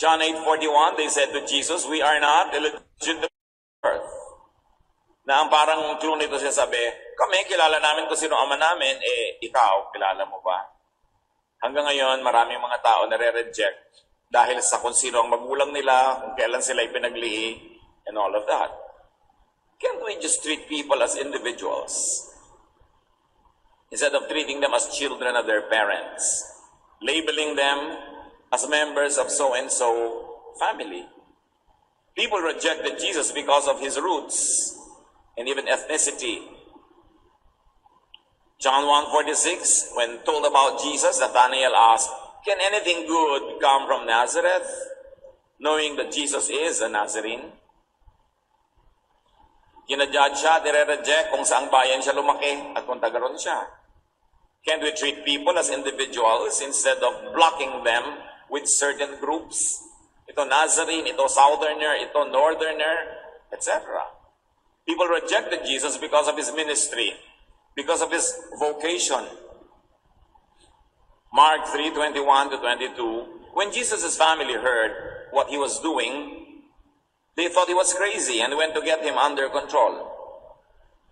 John 8:41, they said to Jesus, we are not illegitimate birth. Na ang parang clue nito siya sabi, kami, kilala namin kung sino ama namin, ikaw, kilala mo ba? Hanggang ngayon, maraming mga tao nare-reject dahil sa kung sino ang magulang nila, kung kailan sila ipinaglihi, and all of that. Can't we just treat people as individuals? Instead of treating them as children of their parents, labeling them as members of so-and-so family. People rejected Jesus because of his roots and even ethnicity. John 1:46, when told about Jesus, Nathanael asked, can anything good come from Nazareth? Knowing that Jesus is a Nazarene. Ginajudge siya, nire-reject kung saang bayan siya lumaki at kung taga-ron siya. Can't we treat people as individuals instead of blocking them with certain groups? Ito Nazarene, ito Southerner, ito Northerner, etc. People rejected Jesus because of his ministry, because of his vocation. Mark 3:21-22, when Jesus' family heard what he was doing, they thought he was crazy and went to get him under control.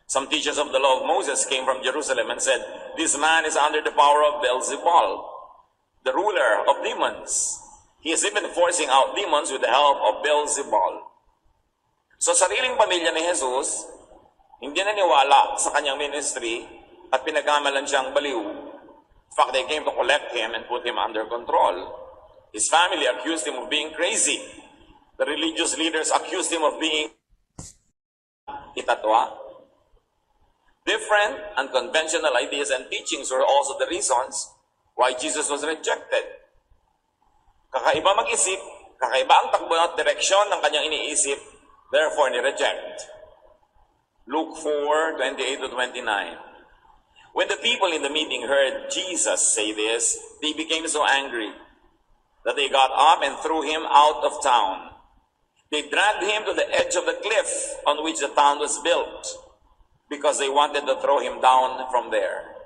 Some teachers of the law of Moses came from Jerusalem and said, this man is under the power of Beelzebul, the ruler of demons. He is even forcing out demons with the help of Beelzebul. So sariling pamilya ni Jesus, hindi naniwala sa kanyang ministry at pinagkamalan siyang baliw. In fact, they came to collect him and put him under control. His family accused him of being crazy. The religious leaders accused him of being itatwa. Different, unconventional ideas and teachings were also the reasons why Jesus was rejected. Kakaiba mag-isip, kakaiba ang takbo at direksyon ng kanyang iniisip, therefore ni-reject. Luke 4:28-29. When the people in the meeting heard Jesus say this, they became so angry that they got up and threw him out of town. They dragged him to the edge of the cliff on which the town was built, because they wanted to throw him down from there.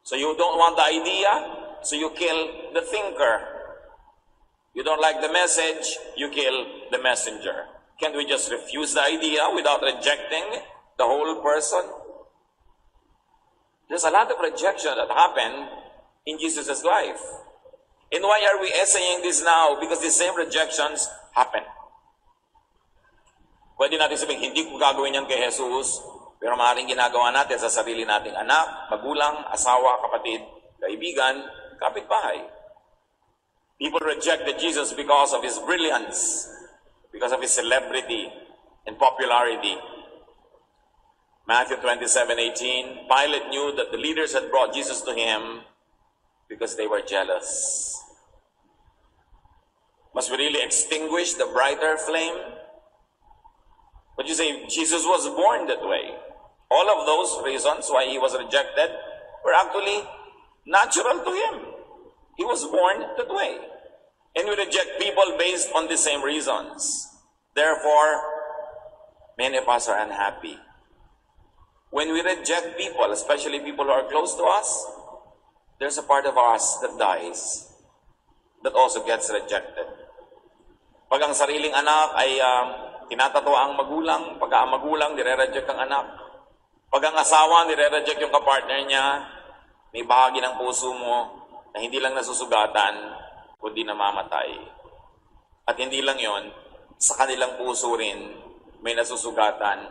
So you don't want the idea, so you kill the thinker. You don't like the message, you kill the messenger. Can't we just refuse the idea without rejecting the whole person? There's a lot of rejection that happened in Jesus' life. And why are we essaying this now? Because the same rejections happen. Pwede natin sabihin, hindi ko gagawin yan kay Jesus, pero maaaring ginagawa natin sa sarili nating anak, magulang, asawa, kapatid, kaibigan, kapitbahay. People rejected Jesus because of his brilliance, because of his celebrity and popularity. Matthew 27:18, Pilate knew that the leaders had brought Jesus to him because they were jealous. Must we really extinguish the brighter flame? But you say, Jesus was born that way. All of those reasons why he was rejected were actually natural to him. He was born that way. And we reject people based on the same reasons. Therefore, many of us are unhappy. When we reject people, especially people who are close to us, there's a part of us that dies, that also gets rejected. Pag ang sariling anak ay tinatatwa ang magulang, pag ang magulang, nire-reject ang anak. Pag ang asawa, nire-reject yung kapartner niya, may bahagi ng puso mo na hindi lang nasusugatan, kundi namamatay. At hindi lang yon, sa kanilang puso rin, may nasusugatan,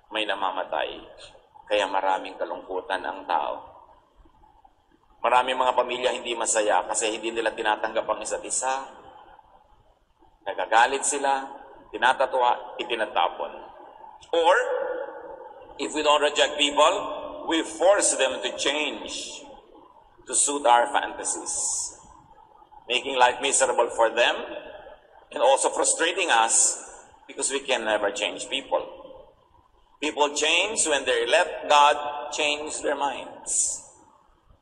may namamatay. Kaya maraming kalungkutan ang tao. Maraming mga pamilya hindi masaya kasi hindi nila tinatanggap ang isa't isa. Nagagalit sila, tinatatwa, itinatapon. Or, if we don't reject people, we force them to change to suit our fantasies, making life miserable for them and also frustrating us because we can never change people. People change when they let God change their minds.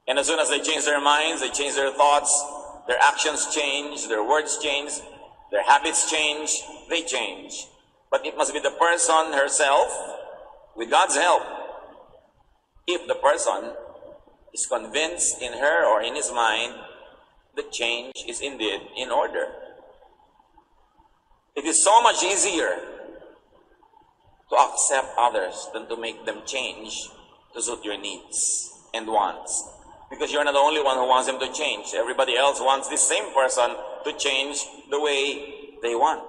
And as soon as they change their minds, they change their thoughts, their actions change, their words change, their habits change, they change. But it must be the person herself, with God's help. If the person is convinced in her or in his mind that change is indeed in order. It is so much easier to accept others than to make them change to suit your needs and wants. Because you're not the only one who wants them to change. Everybody else wants this same person to change the way they want.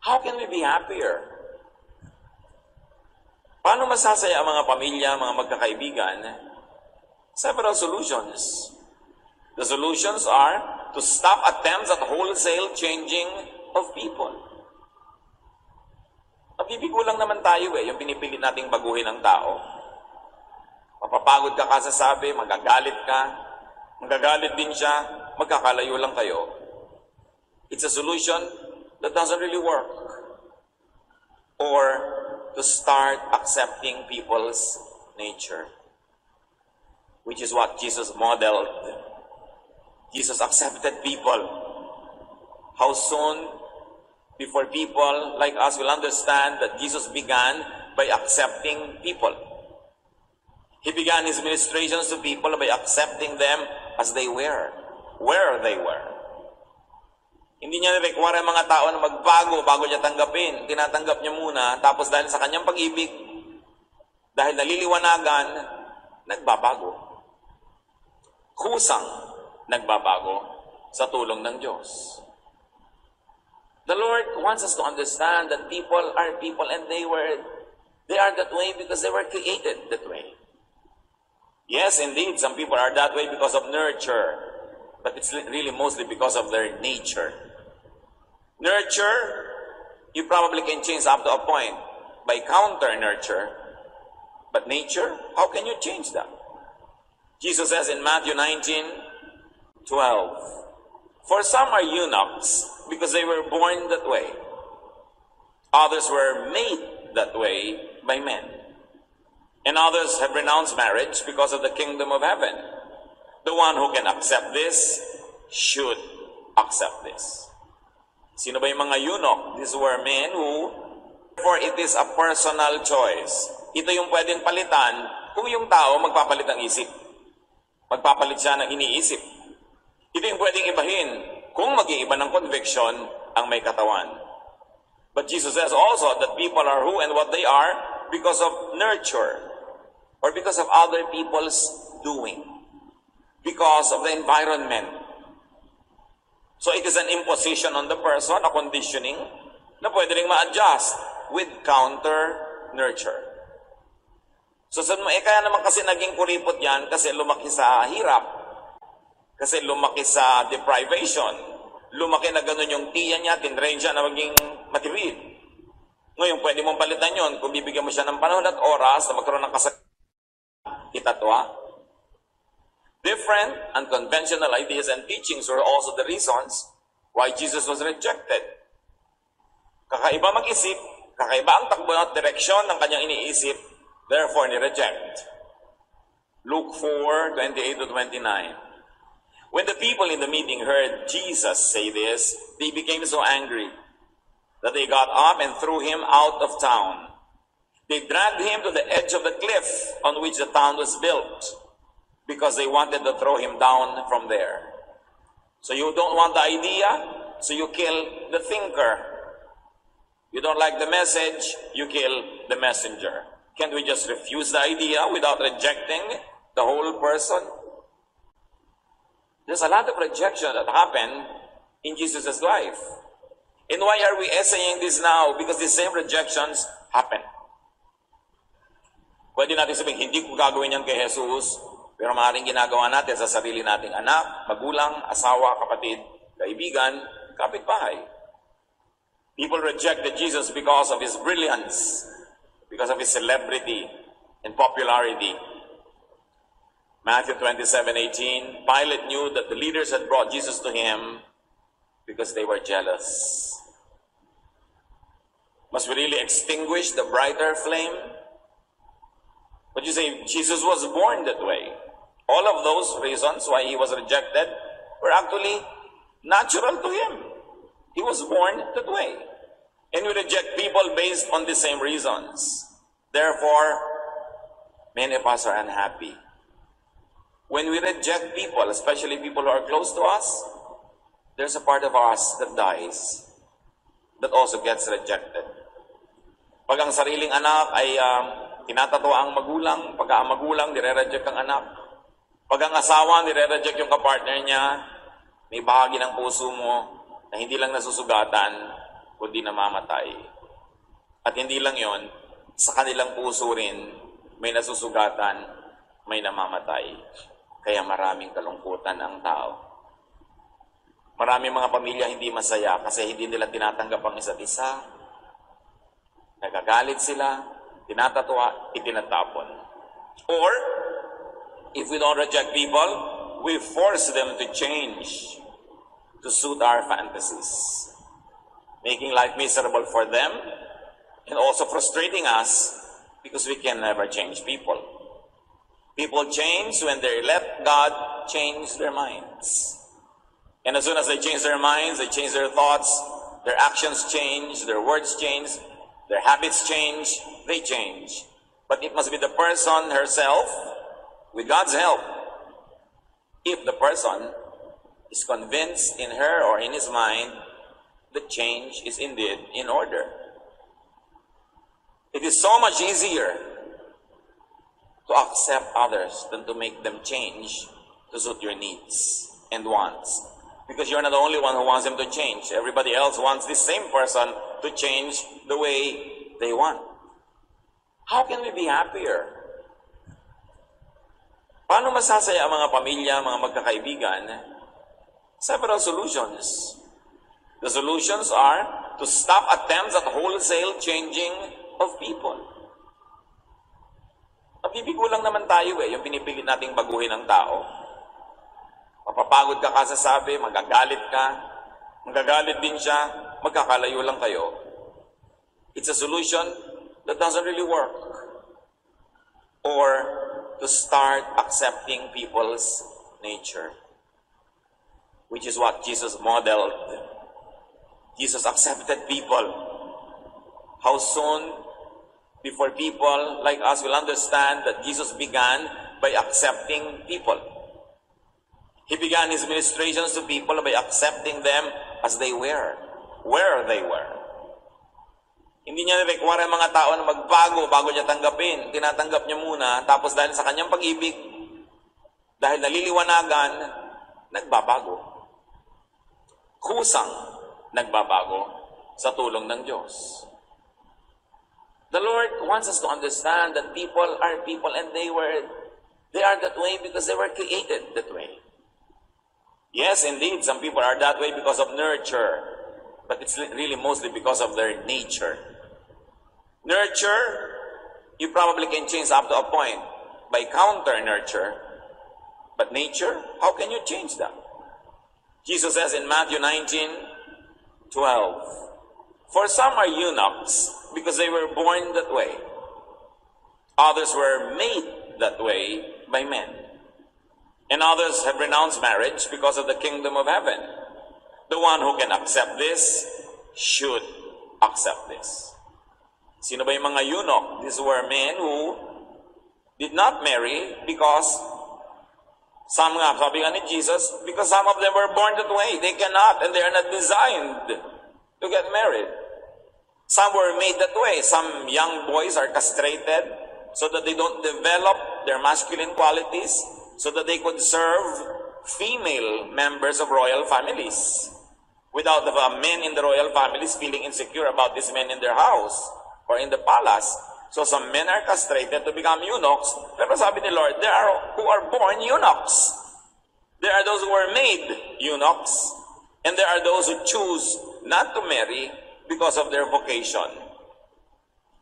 How can we be happier? Paano masasaya ang mga pamilya, mga magkakaibigan? Several solutions. The solutions are to stop attempts at wholesale changing of people. Nabibigo lang naman tayo yung pinipilit nating baguhin ang tao. Mapapagod ka kasasabi, magagalit ka, magagalit din siya, magkakalayo lang kayo. It's a solution that doesn't really work. Or to start accepting people's nature, which is what Jesus modeled. Jesus accepted people. How soon before people like us will understand that Jesus began by accepting people? He began his ministrations to people by accepting them as they were, where they were. Hindi niya require ang mga tao na magbago bago niya tanggapin. Tinatanggap niya muna, tapos dahil sa kanyang pag-ibig, dahil naliliwanagan, nagbabago. Kusang nagbabago sa tulong ng Diyos. The Lord wants us to understand that people are people and they are that way because they were created that way. Yes, indeed, some people are that way because of nurture, but it's really mostly because of their nature. Nurture, you probably can change up to a point by counter-nurture. But nature, how can you change that? Jesus says in Matthew 19:12, "For some are eunuchs because they were born that way. Others were made that way by men. And others have renounced marriage because of the kingdom of heaven. The one who can accept this should accept this." Sino ba yung mga eunuch? These were men who, for it is a personal choice. Ito yung pwedeng palitan kung yung tao magpapalit ng isip. Magpapalit siya ng iniisip. Ito yung pwedeng ibahin kung mag-iiba ng conviction ang may katawan. But Jesus says also that people are who and what they are because of nurture or because of other people's doing, because of the environment. So it is an imposition on the person, a conditioning, na pwede rin ma-adjust with counter-nurture. So kaya naman kasi naging kuripot yan kasi lumaki sa hirap, kasi lumaki sa deprivation, lumaki na ganun yung tiyan niya, tinrain siya na maging matiwid. Ngayon, pwede mong palitan yon kung bibigyan mo siya ng panahon at oras na magkaroon ng itatwa. Different, unconventional ideas and teachings were also the reasons why Jesus was rejected. Kakaiba mag-isip, kakaiba ang takbo at direksyon ng kanyang iniisip, therefore ni-reject. Luke 4:28-29. When the people in the meeting heard Jesus say this, they became so angry that they got up and threw him out of town. They dragged him to the edge of the cliff on which the town was built, because they wanted to throw him down from there. So you don't want the idea, so you kill the thinker. You don't like the message, you kill the messenger. Can't we just refuse the idea without rejecting the whole person? There's a lot of rejection that happened in Jesus' life. And why are we essaying this now? Because the same rejections happen. Pwede natin sabihin, hindi ko gagawin yan kay Jesus, pero maaaring ginagawa natin sa sarili nating anak, magulang, asawa, kapatid, kaibigan, kapitbahay. People rejected Jesus because of his brilliance, because of his celebrity and popularity. Matthew 27:18, Pilate knew that the leaders had brought Jesus to him because they were jealous. Must we really extinguish the brighter flame? Would you say Jesus was born that way? All of those reasons why he was rejected were actually natural to him. He was born that way. And we reject people based on the same reasons. Therefore, many of us are unhappy. When we reject people, especially people who are close to us, there's a part of us that dies. that also gets rejected. Pag ang sariling anak ay tinatatwa ang magulang, pag ang magulang nire-reject ang anak, pag ang asawa nire-reject yung kapartner niya, may bahagi ng puso mo na hindi lang nasusugatan, kundi namamatay. At hindi lang yon, sa kanilang puso rin, may nasusugatan, may namamatay. Kaya maraming kalungkutan ang tao. Maraming mga pamilya hindi masaya kasi hindi nila tinatanggap ang isa't isa. Nagagalit sila, tinatatwa, itinatapon. Or, if we don't reject people, we force them to change to suit our fantasies, making life miserable for them and also frustrating us because we can never change people. People change when they let God change their minds. And as soon as they change their minds, they change their thoughts, their actions change, their words change, their habits change, they change. But it must be the person herself, with God's help, if the person is convinced in her or in his mind that change is indeed in order. It is so much easier to accept others than to make them change to suit your needs and wants. Because you're not the only one who wants them to change. Everybody else wants this same person to change the way they want. How can we be happier? Paano masasaya ang mga pamilya, mga magkakaibigan? Several solutions. The solutions are to stop attempts at wholesale changing of people. Mabibigo lang naman tayo yung pinipilit nating baguhin ang tao. Mapapagod ka kasasabi, magagalit ka, magagalit din siya, magkakalayo lang kayo. It's a solution that doesn't really work. Or to start accepting people's nature, which is what Jesus modeled. Jesus accepted people. How soon before people like us will understand that Jesus began by accepting people? He began his ministrations to people by accepting them as they were, where they were. Hindi niya na-require ang mga tao na magbago bago niya tanggapin. Tinatanggap niya muna, tapos dahil sa kanyang pag-ibig, dahil naliliwanagan, nagbabago. Kusang nagbabago sa tulong ng Diyos. The Lord wants us to understand that people are people and they are that way because they were created that way. Yes, indeed, some people are that way because of nurture, but it's really mostly because of their nature. Nurture, you probably can change up to a point by counter-nurture, but nature, how can you change that? Jesus says in Matthew 19:12, "For some are eunuchs because they were born that way. Others were made that way by men. And others have renounced marriage because of the kingdom of heaven. The one who can accept this should accept this." Sino ba yung mga eunuch? These were men who did not marry because some nga, sabi nga ni Jesus, because some of them were born that way. They cannot and they are not designed to get married. Some were made that way. Some young boys are castrated so that they don't develop their masculine qualities, so that they could serve female members of royal families without the men in the royal families feeling insecure about these men in their house or in the palace. So some men are castrated to become eunuchs. Pero sabi ni Lord, there are who are born eunuchs. There are those who are made eunuchs. And there are those who choose not to marry because of their vocation,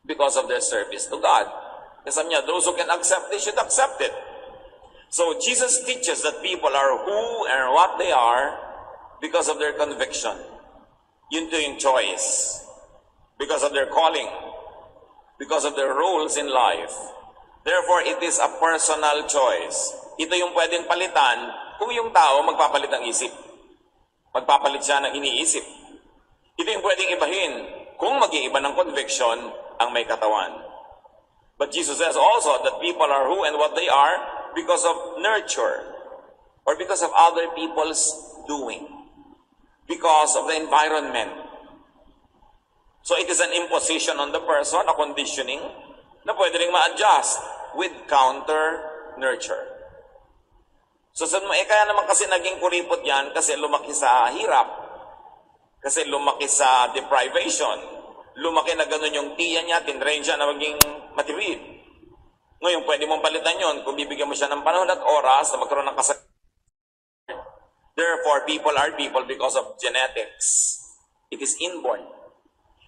because of their service to God. Kasi sabi niya, those who can accept, they should accept it. So Jesus teaches that people are who and what they are because of their conviction. Yun to yung choice. Because of their calling. Because of their roles in life. Therefore, it is a personal choice. Ito yung pwedeng palitan kung yung tao magpapalit ng isip. Magpapalit siya ng iniisip. Ito yung pwedeng ibahin kung mag-iiba ng conviction ang may katawan. But Jesus says also that people are who and what they are because of nurture or because of other people's doing, because of the environment. So it is an imposition on the person, a conditioning, na pwede rin ma-adjust with counter-nurture. So kaya naman kasi naging kuripot yan kasi lumaki sa hirap, kasi lumaki sa deprivation, lumaki na ganun yung tiya niya, tinrain siya na maging matibid. Ngayon, pwede mong palitan yon kung bibigyan mo siya ng panahon at oras na magkaroon ng kasalanan. Therefore, people are people because of genetics. It is inborn.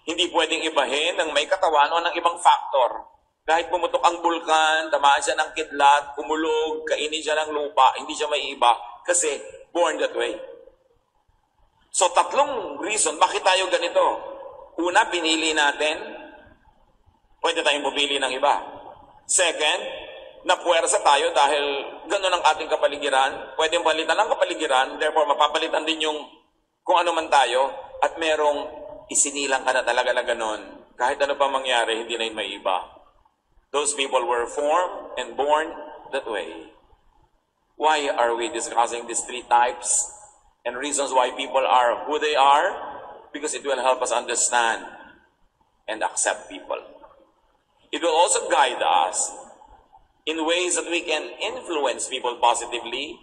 Hindi pwedeng ibahin ng may katawan o ng ibang factor. Kahit pumutok ang bulkan, tamaan siya ng kidlat, kumulog, kainin siya ng lupa, hindi siya maiiba kasi born that way. So, tatlong reason, bakit tayo ganito? Una, pinili natin. Pwede tayong pumili ng iba. Second, napuwersa tayo dahil gano'n ang ating kapaligiran. Pwede palitan ang kapaligiran, therefore mapapalitan din yung kung ano man tayo, at merong isinilang ka na talaga na gano'n. Kahit ano pa mangyari, hindi na yun may iba. Those people were formed and born that way. Why are we discussing these three types and reasons why people are who they are? Because it will help us understand and accept people. It will also guide us in ways that we can influence people positively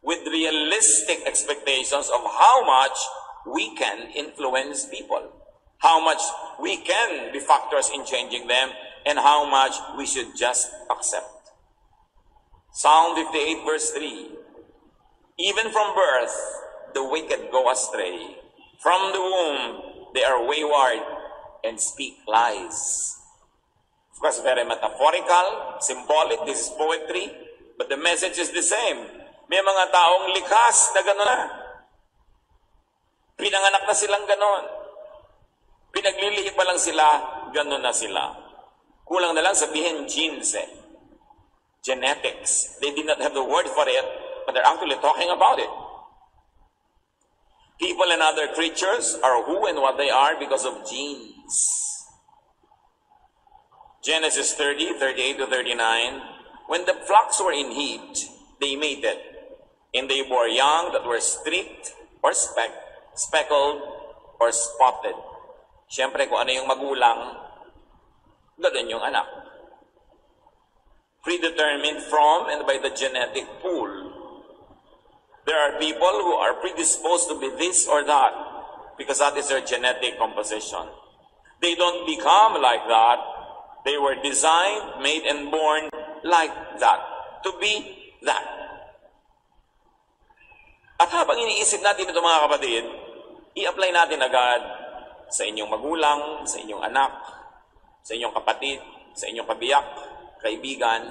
with realistic expectations of how much we can influence people, how much we can be factors in changing them, and how much we should just accept. Psalm 58 verse 3, even from birth, the wicked go astray. From the womb, they are wayward and speak lies. Of course, very metaphorical, symbolic, this is poetry, but the message is the same. May mga taong likas na gano'n na. Pinanganak na silang gano'n. Pinaglilihi pa lang sila, gano'n na sila. Kulang na lang sabihin genes eh. Genetics. They did not have the word for it, but they're actually talking about it. People and other creatures are who and what they are because of genes. Genesis 30, 38 to 39, when the flocks were in heat, they mated, and they bore young that were streaked or speckled or spotted. Siyempre, kung ano yung magulang, ganun yung anak. Predetermined from and by the genetic pool. There are people who are predisposed to be this or that because that is their genetic composition. They don't become like that. They were designed, made, and born like that. To be that. At habang iniisip natin ito mga kapatid, i-apply natin agad sa inyong magulang, sa inyong anak, sa inyong kapatid, sa inyong kabiyak, kaibigan.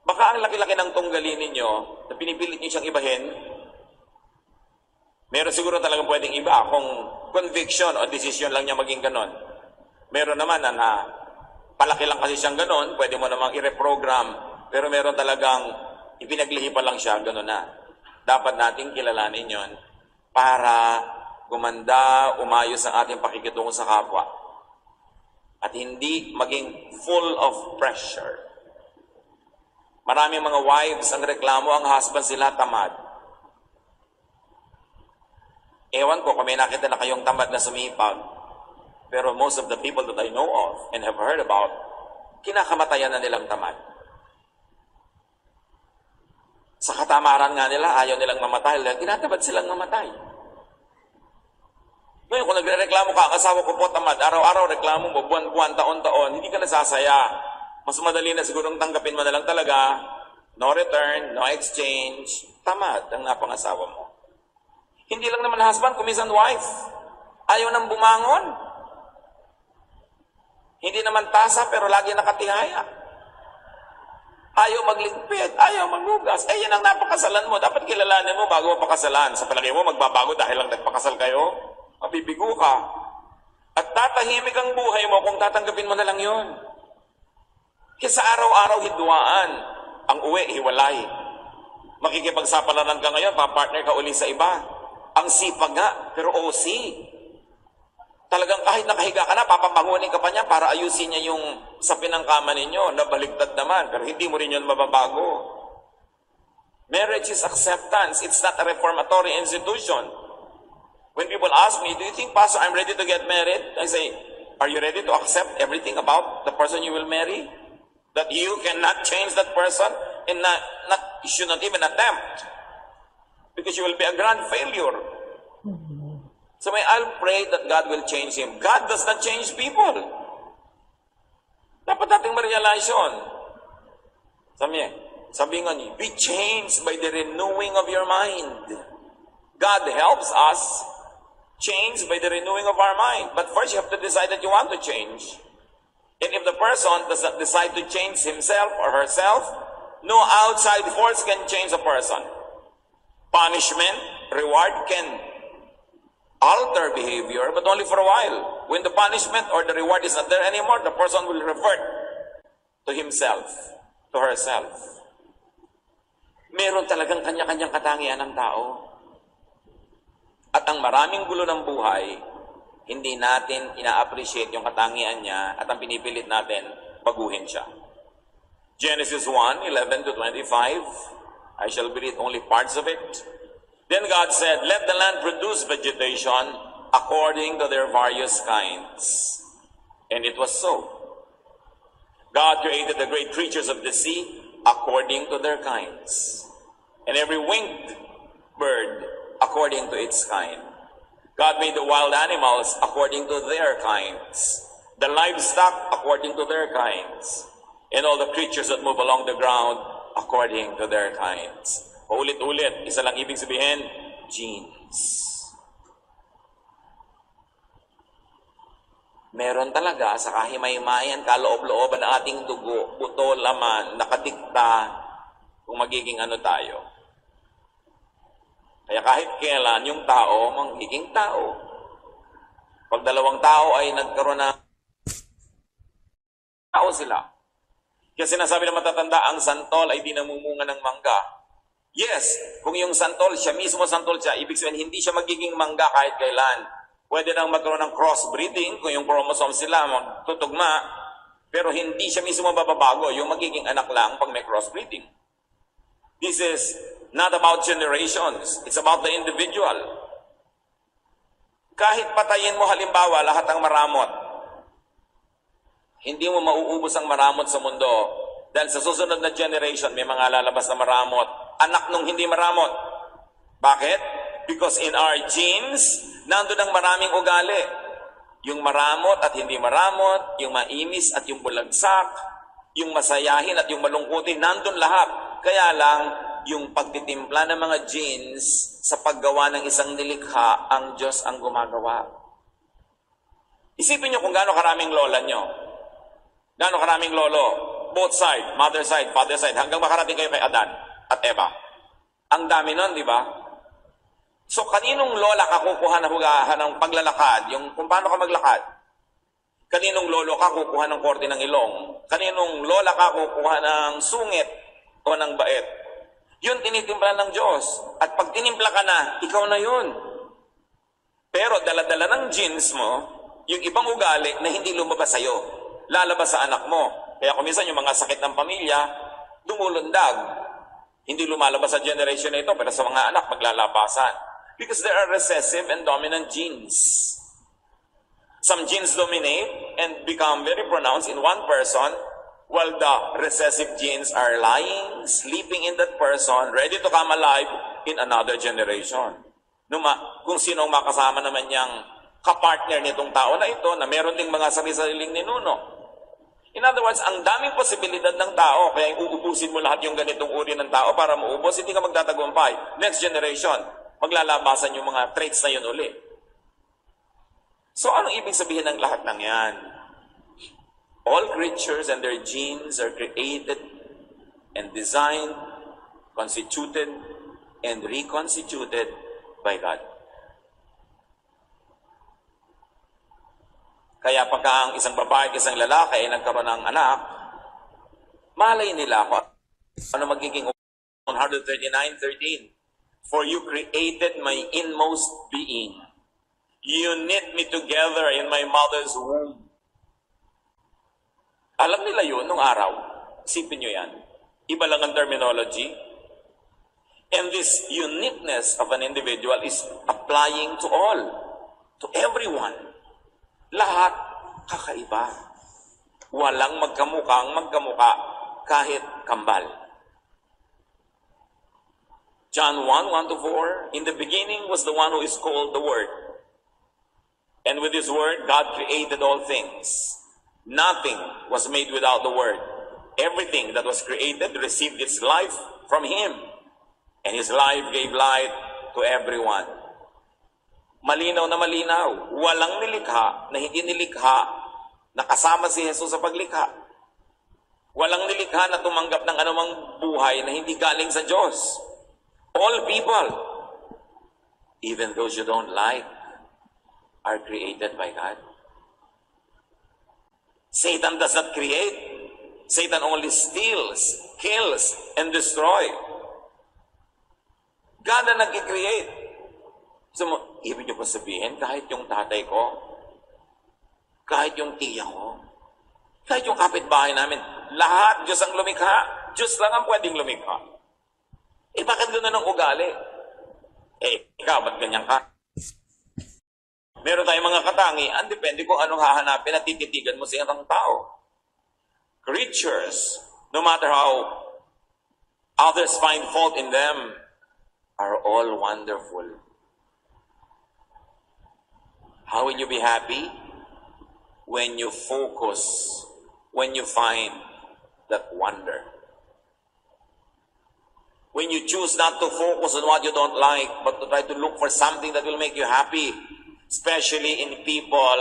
Baka ang laki-laki ng tunggalin ninyo na pinipilit niyo siyang ibahin. Meron siguro talagang pwedeng iba kung conviction o decision lang niya maging ganon. Meron naman na palaki lang kasi siyang ganon, pwede mo namang i-reprogram. Pero meron talagang ipinaglihi pa lang siya, ganon na. Dapat nating kilalanin yon para gumanda, umayos ang ating pakikitungo sa kapwa. At hindi maging full of pressure. Maraming mga wives ang reklamo, ang husband sila tamad. Ewan ko kung may nakita na kayong tamad na sumipag. Pero most of the people that I know of and have heard about, kinakamatayan na nilang tamad. Sa katamaran nga nila, ayaw nilang mamatay. Tinatamad silang mamatay. Ngayon, kung nagre-reklamo ka, ang asawa ko po tamad, araw-araw reklamo mo, buwan-buwan, taon-taon, hindi ka nasasaya. Mas madali na sigurong tanggapin mo na lang talaga, no return, no exchange, tamad ang napangasawa mo. Hindi lang naman husband, kuminsan wife. Ayaw nang bumangon. Hindi naman tasa, pero lagi nakatihaya. Ayaw magligpit, ayaw maghugas. Eh, yan ang napakasalan mo. Dapat kilalanin mo bago mo pakasalan. Sa palagay mo, magbabago dahil lang nagpakasal kayo? Mabibigo ka. At tatahimik ang buhay mo kung tatanggapin mo na lang yun. Kaya sa araw-araw hidwaan, ang uwi, hiwalay. Makikipagsapalaran ka ngayon, papartner ka uli sa iba. Ang sipag nga, pero OC. Talagang kahit nakahiga ka na, papabangunin ka pa niya para ayusin niya yung sapin ng kama ninyo. Nabaligtad naman, pero hindi mo rin yun mababago. Marriage is acceptance. It's not a reformatory institution. When people ask me, do you think, Pastor, I'm ready to get married? I say, Are you ready to accept everything about the person you will marry? That you cannot change that person and you should not even attempt because you will be a grand failure. So I'll pray that God will change him. God does not change people. Dapat nating ma-realize yun. Sabi nga niya, be changed by the renewing of your mind. God helps us change by the renewing of our mind. But first you have to decide that you want to change. And if the person does not decide to change himself or herself, no outside force can change a person. Punishment, reward can alter behavior, but only for a while. When the punishment or the reward is not there anymore, the person will revert to himself, to herself. Meron talagang kanya-kanyang katangian ng tao. At ang maraming gulo ng buhay, hindi natin ina-appreciate yung katangian niya at ang pinipilit natin, baguhin siya. Genesis 1:11 to 25. I shall read only parts of it. Then God said, let the land produce vegetation according to their various kinds. And it was so. God created the great creatures of the sea according to their kinds, and every winged bird according to its kind. God made the wild animals according to their kinds, the livestock according to their kinds, and all the creatures that move along the ground according to their kinds. Paulit-ulit, isa lang ibig sabihin, genes. Meron talaga sa kahimay-mayan, kaloob-looban ng ating dugo, buto, laman, nakadikta kung magiging ano tayo. Kaya kahit kailan yung tao, magiging tao. Pag dalawang tao ay nagkaroon ng tao sila. Kaya sinasabi ng matatanda, ang santol ay di namumunga ng mangga. Yes, kung yung santol, siya mismo santol siya, ibig sabihin hindi siya magiging mangga kahit kailan. Pwede nang magkaroon ng crossbreeding kung yung chromosomes sila magtutugma, pero hindi siya mismo mababago, yung magiging anak lang pag may crossbreeding. This is not about generations, it's about the individual. Kahit patayin mo halimbawa lahat ng maramot, hindi mo mauubos ang maramot sa mundo dahil sa susunod na generation may mga lalabas na maramot, anak nung hindi maramot. Bakit? Because in our genes, nandun ang maraming ugali. Yung maramot at hindi maramot, yung mainis at yung bulagsak, yung masayahin at yung malungkutin, nandun lahat. Kaya lang, yung pagtitimpla ng mga genes sa paggawa ng isang nilikha, ang Diyos ang gumagawa. Isipin nyo kung gaano karaming lola nyo. Gaano karaming lolo. Both side, mother side, father side, hanggang makarating kayo kay Adan at Eva. Ang dami nun, di ba? So, kaninong lola ka kukuha na hugahan ng paglalakad? Yung kung paano ka maglakad? Kaninong lolo ka kukuha ng korte ng ilong? Kaninong lola ka kukuha ng sungit o ng bait? Yun tinitimpla ng Diyos. At pag tinimpla ka na, ikaw na yun. Pero dala-dala ng genes mo, yung ibang ugali na hindi lumabas sa'yo, lalabas sa anak mo. Kaya kung minsan yung mga sakit ng pamilya, dumulundag. Hindi lumalabas sa generation na ito, pero sa mga anak, maglalabasan. Because there are recessive and dominant genes. Some genes dominate and become very pronounced in one person, while the recessive genes are lying, sleeping in that person, ready to come alive in another generation. Kung sino ang makasama naman niyang kapartner nitong tao na ito, na meron ding mga sarili-sariling ninuno. In other words, ang daming posibilidad ng tao, kaya uubusin mo lahat yung ganitong uri ng tao para maubos, hindi ka magtatagumpay. Next generation, maglalabasan yung mga traits na yun uli. So, anong ibig sabihin ng lahat ng yan? All creatures and their genes are created and designed, constituted, and reconstituted by God. Kaya pagka ang isang babae at isang lalaki ay nagkaroon ng anak, malay nila ako ano magiging 139:13. For you created my inmost being. You knit me together in my mother's womb. Alam nila yun nung araw. Isipin nyo yan. Iba lang ang terminology. And this uniqueness of an individual is applying to all. To everyone. Lahat. kakaiba. Walang magkamukha kahit kambal. John 1:1-4, in the beginning was the one who is called the Word. And with His Word, God created all things. Nothing was made without the Word. Everything that was created received its life from Him. And His life gave light to everyone. Malinaw na malinaw. Walang nilikha na hindi nilikha na kasama si Jesus sa paglikha. Walang nilikha na tumanggap ng anumang buhay na hindi galing sa Diyos. All people, even those you don't like, are created by God. Satan does not create. Satan only steals, kills, and destroys. God na nag-create. So, ibig niyo po sabihin, kahit yung tatay ko, kahit yung tiya ko, kahit yung kapitbahay namin, lahat Diyos ang lumikha. Diyos lang ang pwedeng lumikha. Bakit gano'n ang ugali? Ikaw, ba't ganyan ka? Meron tayong mga katangian, depende kung anong hahanapin at tititigan mo sa isang tao. Creatures, no matter how others find fault in them, are all wonderful. How will you be happy? When you focus, when you find that wonder. When you choose not to focus on what you don't like, but to try to look for something that will make you happy, especially in people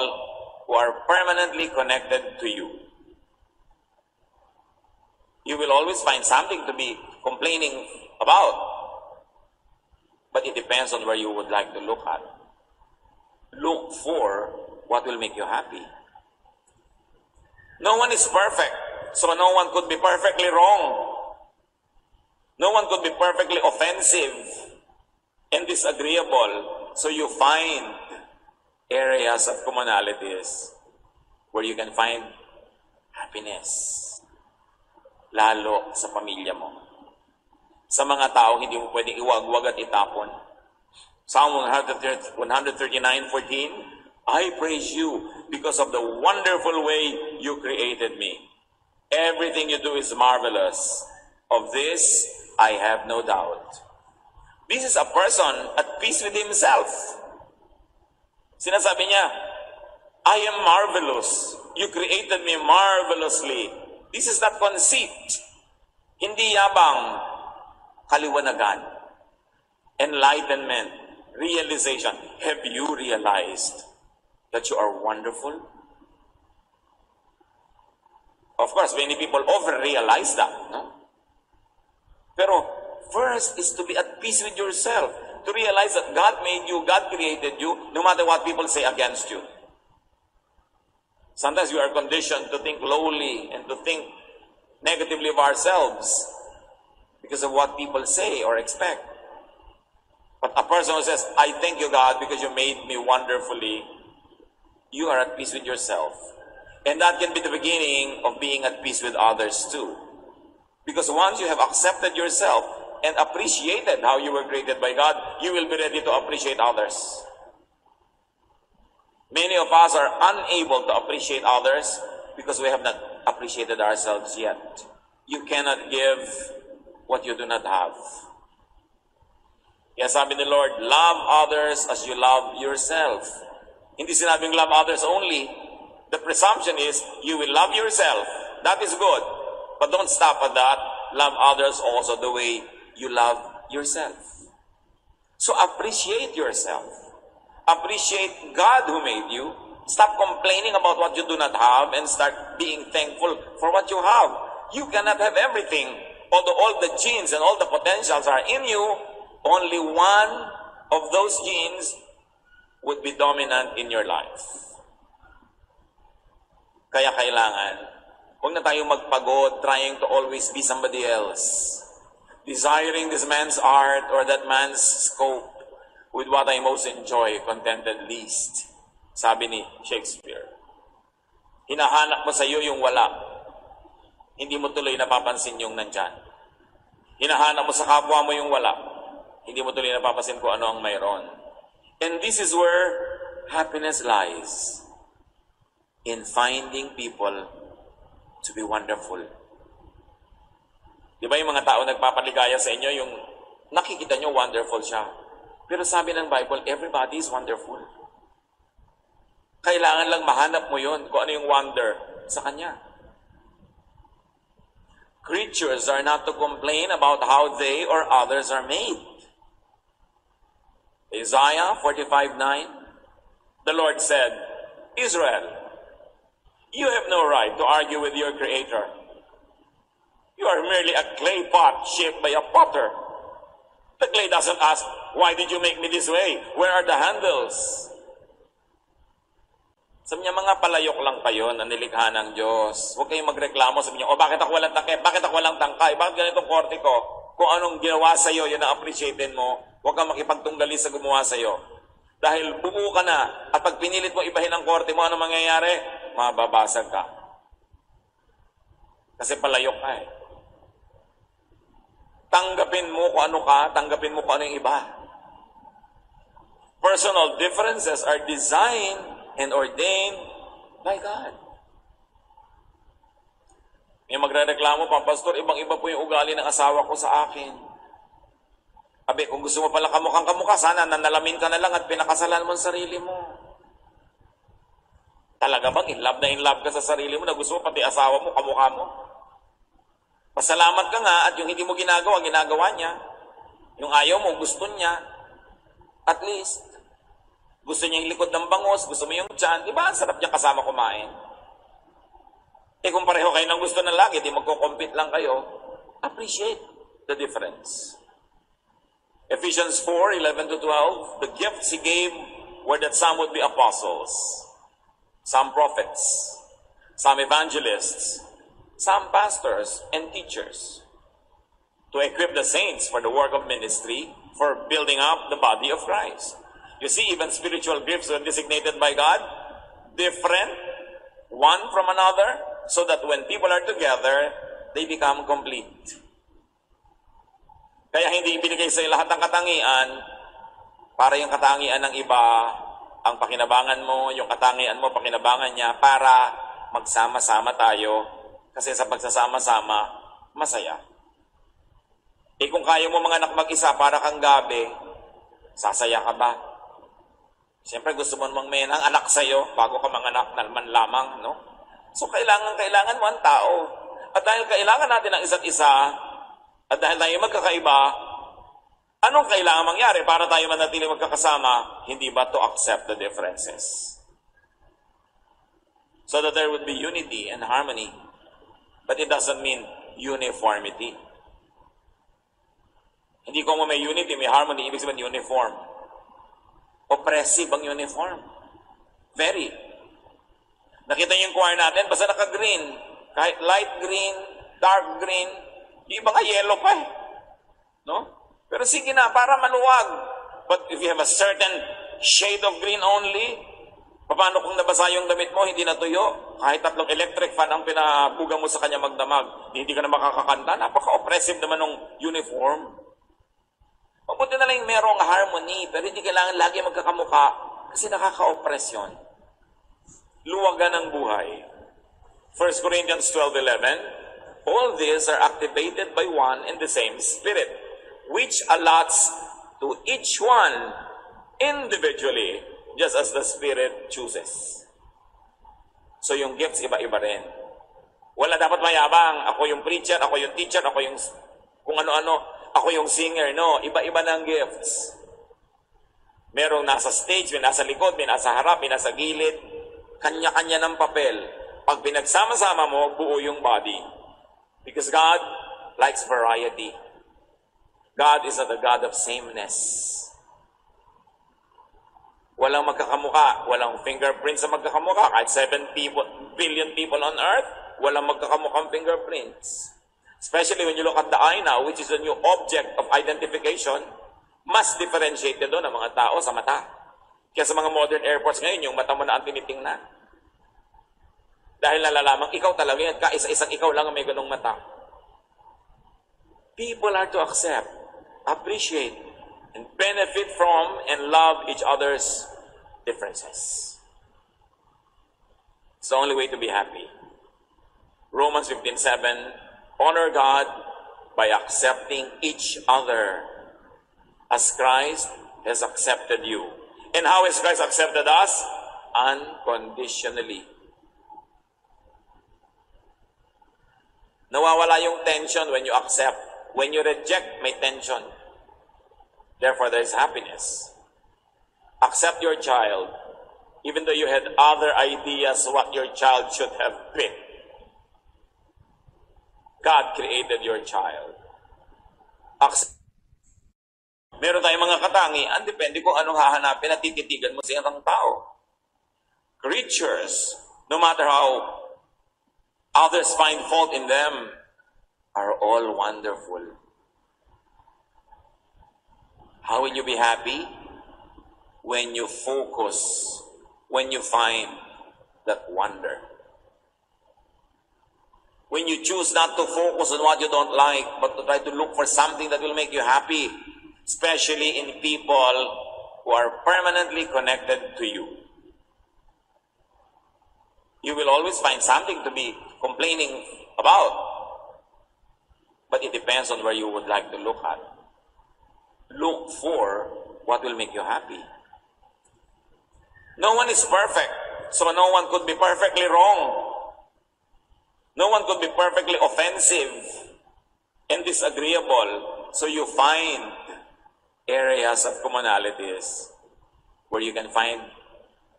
who are permanently connected to you. You will always find something to be complaining about, but it depends on where you would like to look at. Look for what will make you happy. No one is perfect, so no one could be perfectly wrong. No one could be perfectly offensive and disagreeable. So you find areas of commonalities where you can find happiness. Lalo sa pamilya mo. Sa mga taong hindi mo pwedeng iwagwag at itapon. Psalm 139:14, I praise you because of the wonderful way you created me. Everything you do is marvelous. Of this, I have no doubt. This is a person at peace with himself. Sinasabi niya, I am marvelous. You created me marvelously. This is not conceit. Hindi yabang, kaliwanagan, enlightenment, realization. Have you realized that you are wonderful? Of course, many people over-realize that, no? Pero first is to be at peace with yourself. To realize that God made you, God created you, no matter what people say against you. Sometimes we are conditioned to think lowly and to think negatively of ourselves because of what people say or expect. But a person who says, I thank you, God, because you made me wonderfully, you are at peace with yourself. And that can be the beginning of being at peace with others too. Because once you have accepted yourself and appreciated how you were created by God, you will be ready to appreciate others. Many of us are unable to appreciate others because we have not appreciated ourselves yet. You cannot give what you do not have. Kaya sabi ni Lord, love others as you love yourself. Hindi sinabing love others only. The presumption is you will love yourself. That is good. But don't stop at that. Love others also the way you love yourself. So appreciate yourself. Appreciate God who made you. Stop complaining about what you do not have and start being thankful for what you have. You cannot have everything. Although all the genes and all the potentials are in you, only one of those genes would be dominant in your life. Kaya kailangan huwag na tayong magpagod trying to always be somebody else. Desiring this man's art or that man's scope with what I most enjoy, contented least. Sabi ni Shakespeare. Hinahanap mo sa iyo yung wala. Hindi mo tuloy napapansin yung nandyan. Hinahanap mo sa kapwa mo yung wala. Hindi mo tuloy napapansin kung ano ang mayroon. And this is where happiness lies. in finding people to be wonderful. Di ba yung mga tao nagpapaligaya sa inyo, yung nakikita nyo wonderful siya. Pero sabi ng Bible, everybody is wonderful. Kailangan lang mahanap mo yun kung ano yung wonder sa Kanya. Creatures are not to complain about how they or others are made. Isaiah 45:9, the Lord said, Israel, you have no right to argue with your Creator. You are merely a clay pot shaped by a potter. The clay doesn't ask, why did you make me this way? Where are the handles? Sabi niya, mga palayok lang kayo na nilikha ng Diyos. Huwag kayong magreklamo. Sabi niya, bakit ako walang takip? Bakit ako walang tangkay? Bakit ganitong korte ko? Kung anong ginawa sa'yo, yun ang appreciatein mo. Huwag kang makipagtunggali sa gumawa sa'yo. Dahil buo ka na, at pag pinilit mo ibahin ang korte mo, ano mangyayari? Mababasag ka. Kasi palayok ka eh. Tanggapin mo kung ano ka, tanggapin mo kung ano yung iba. Personal differences are designed and ordained by God. May magre-reklamo pa, Pastor, ibang-iba po yung ugali ng asawa ko sa akin. Abi, kung gusto mo pala kamukhang kamukha, sana nanalamin ka na lang at pinakasalan mo ang sarili mo. Talaga bang in love ka sa sarili mo na gusto mo pati asawa mo, kamukha mo? Pasalamat ka nga at yung hindi mo ginagawa, ginagawa niya. Yung ayaw mo, gusto niya. At least, gusto niya yung likod ng bangos, gusto mo yung tiyan. Diba, ang sarap niya kasama kumain. Eh kung pareho kayo ng gusto ng lagi, di magko-compete lang kayo, appreciate the difference. Ephesians 4:11-12, the gifts He gave were that some would be apostles, some prophets, some evangelists, some pastors and teachers, to equip the saints for the work of ministry, for building up the body of Christ. You see, even spiritual gifts were designated by God, different, one from another, so that when people are together, they become complete. Kaya hindi ibinigay sa lahat ng katangian para yung katangian ng iba ang pakinabangan mo, yung katangian mo, pakinabangan niya, para magsama-sama tayo. Kasi sa pagsasama-sama, masaya. Eh kung kaya mo mga anak mag-isa para kang gabi, sasaya ka ba? Siyempre gusto mo namang may anak sa'yo bago ka manganak naman lamang, no? So kailangan mo ang tao. At dahil kailangan natin ang isa't isa, at dahil tayo magkakaiba, anong kailangan mangyari para tayo manatili magkakasama? Hindi ba to accept the differences? So that there would be unity and harmony. But it doesn't mean uniformity. Hindi ko mo may unity, may harmony, ibig sabihin uniform. Oppressive ang uniform. Very. Nakita niyo yung choir natin, basta naka-green. Kahit light green, dark green, yung iba nga yellow pa eh. No? Pero sige na, para maluwag. But if you have a certain shade of green only, paano kung nabasa yung damit mo, hindi natuyo? Kahit 3 electric fan ang pinabuga mo sa kanya magdamag, hindi ka na makakakanta. Napaka-oppressive naman ng uniform. Mabuti na lang merong harmony, pero hindi kailangan lagi magkakamuka kasi nakaka-oppress yun. Luwagan ng buhay. 1 Corinthians 12:11, all these are activated by one and the same Spirit, which allots to each one individually, just as the Spirit chooses. So yung gifts, iba-iba rin. Wala dapat mayabang. Ako yung preacher, ako yung teacher, ako yung kung ano-ano. Ako yung singer, no. Iba-iba ng gifts. Merong nasa stage, may nasa likod, may nasa harap, may nasa gilid. Kanya-kanya ng papel. Pag pinagsama-sama mo, buo yung body. Because God likes variety. God is not a God of sameness. Walang magkakamuka, walang fingerprints sa magkakamuka. Kahit 7 billion people on earth, walang magkakamukang fingerprints. Especially when you look at the eye now, which is a new object of identification, mas differentiated doon ang mga tao sa mata. Kaya sa mga modern airports ngayon, yung mata mo na ang tinitingnan. Dahil nalalaman, ikaw talaga yan, kaisa-isang ikaw lang ang may ganong mata. People are to accept, appreciate, and benefit from and love each other's differences. It's the only way to be happy. Romans 15:7, honor God by accepting each other as Christ has accepted you. And how has Christ accepted us? Unconditionally. Nawawala yung tension when you accept. When you reject, may tension. Therefore, there is happiness. Accept your child, even though you had other ideas what your child should have been. God created your child. Accept. Meron tayong mga katangian, depende kung anong hahanapin at tititigan mo sa isang tao. Creatures, no matter how others find fault in them, are all wonderful. How will you be happy? When you focus, when you find that wonder. When you choose not to focus on what you don't like, but to try to look for something that will make you happy, especially in people who are permanently connected to you. You will always find something to be complaining about, but it depends on where you would like to look at. Look for what will make you happy. No one is perfect, so no one could be perfectly wrong. No one could be perfectly offensive and disagreeable, so you find areas of commonalities where you can find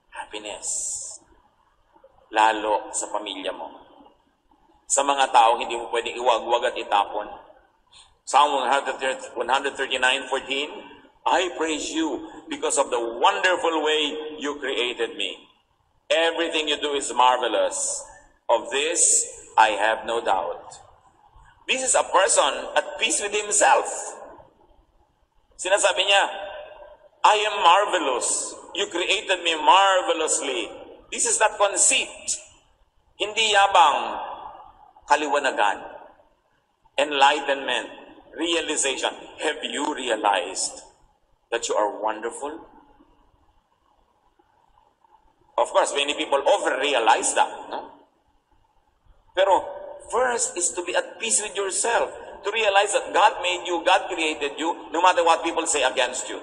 happiness. Lalo sa pamilya mo. Sa mga tao, hindi mo pwedeng iwagwag at itapon. Psalm 139:14, I praise you because of the wonderful way you created me. Everything you do is marvelous. Of this, I have no doubt. This is a person at peace with himself. Sinasabi niya, I am marvelous. You created me marvelously. This is not conceit. Hindi yabang, kaliwanagan, enlightenment, realization. Have you realized that you are wonderful? Of course, many people over-realize that. No? Pero first is to be at peace with yourself. To realize that God made you, God created you, no matter what people say against you.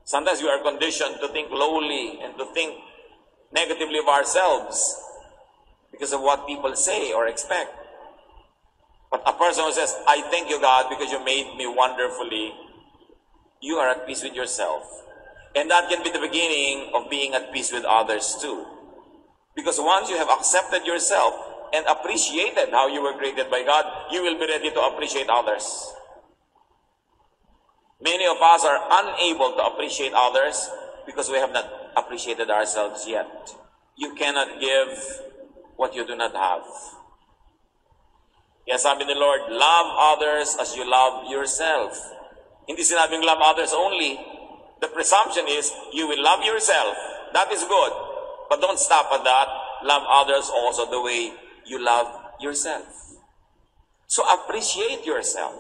Sometimes we are conditioned to think lowly and to think negatively of ourselves because of what people say or expect. But a person who says, I thank you, God, because you made me wonderfully, you are at peace with yourself. And that can be the beginning of being at peace with others too. Because once you have accepted yourself and appreciated how you were created by God, you will be ready to appreciate others. Many of us are unable to appreciate others because we have not appreciated ourselves yet. You cannot give what you do not have. Yes, sabi ni Lord, love others as you love yourself. Hindi sinabing love others only. The presumption is you will love yourself. That is good. But don't stop at that. Love others also the way you love yourself. So appreciate yourself.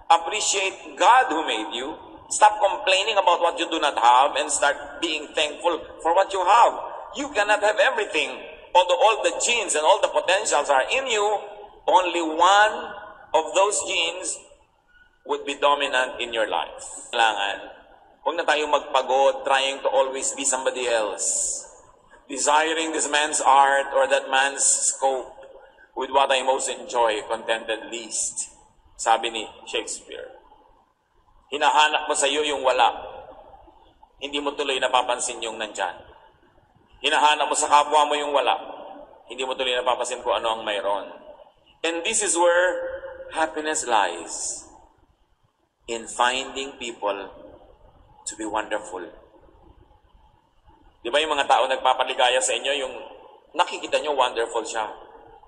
Appreciate God who made you. Stop complaining about what you do not have and start being thankful for what you have. You cannot have everything. Although all the genes and all the potentials are in you, only one of those genes would be dominant in your life. Kailangan, huwag na tayong magpagod trying to always be somebody else. Desiring this man's art or that man's scope with what I most enjoy, contented least. Sabi ni Shakespeare, hinahanap mo sa iyo yung wala. Hindi mo tuloy napapansin yung nandyan. Hinahanap mo sa kapwa mo yung wala. Hindi mo tuloy napapansin kung ano ang mayroon. And this is where happiness lies. In finding people to be wonderful. Di ba yung mga tao nagpapaligaya sa inyo, yung nakikita nyo wonderful siya.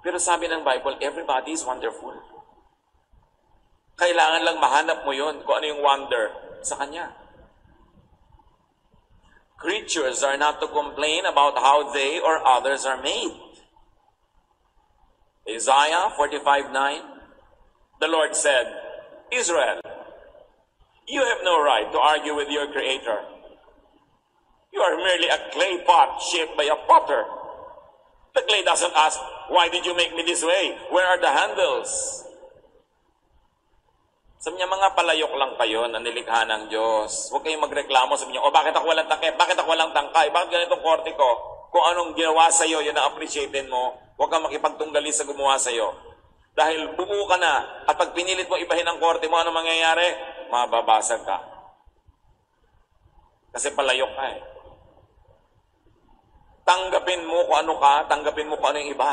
Pero sabi ng Bible, everybody is wonderful. Kailangan lang mahanap mo yun kung ano yung wonder sa Kanya. Creatures are not to complain about how they or others are made. Isaiah 45:9, the Lord said, Israel, you have no right to argue with your Creator. You are merely a clay pot shaped by a potter. The clay doesn't ask, why did you make me this way? Where are the handles? Sabi niya, mga palayok lang kayo na nilikha ng Diyos. Huwag kayong magreklamo. Sabi niya, bakit ako walang takip? Bakit ako walang tangkay? Bakit ganitong korte ko? Kung anong ginawa sa'yo, yun ang appreciatein mo. Huwag kang makipagtunggali sa gumawa sa'yo. Dahil buo ka na, at pag pinilit mo ibahin ang korte mo, ano mangyayari? Mababasag ka. Kasi palayok ka eh. Tanggapin mo kung ano ka, tanggapin mo kung ano yung iba.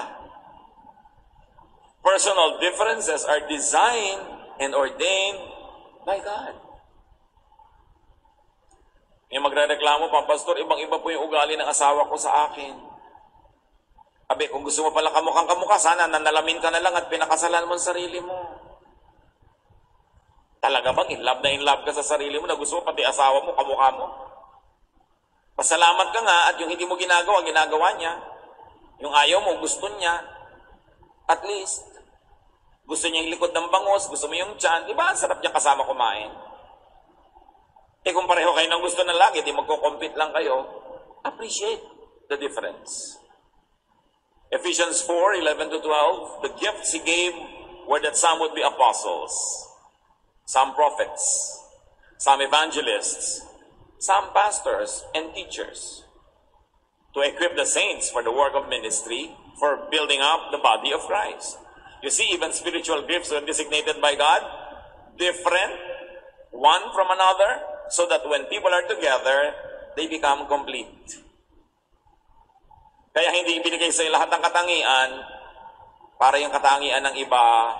Personal differences are designed and ordained by God. May magre-reklamo pa, Pastor, ibang-iba po yung ugali ng asawa ko sa akin. Abi, kung gusto mo pala kamukhang-kamukha, sana nanalamin ka na lang at pinakasalan mo ang sarili mo. Talaga bang in love ka sa sarili mo na gusto mo pati asawa mo, kamukha mo? Pasalamat ka nga at yung hindi mo ginagawa, ginagawa niya. Yung ayaw mo, gusto niya. At least, gusto niya yung likod ng bangos, gusto mo yung tiyan. Diba, ang sarap niya kasama kumain. Eh kung pareho kayo ng gusto ng lagi, di magko-compete lang kayo, appreciate the difference. Ephesians 4:11-12, the gifts He gave were that some would be apostles, some prophets, some evangelists, some pastors and teachers, to equip the saints for the work of ministry, for building up the body of Christ. You see, even spiritual gifts are designated by God, different one from another, so that when people are together, they become complete. Kaya hindi ibinigay sa lahat ng katangian, para yung katangian ng iba,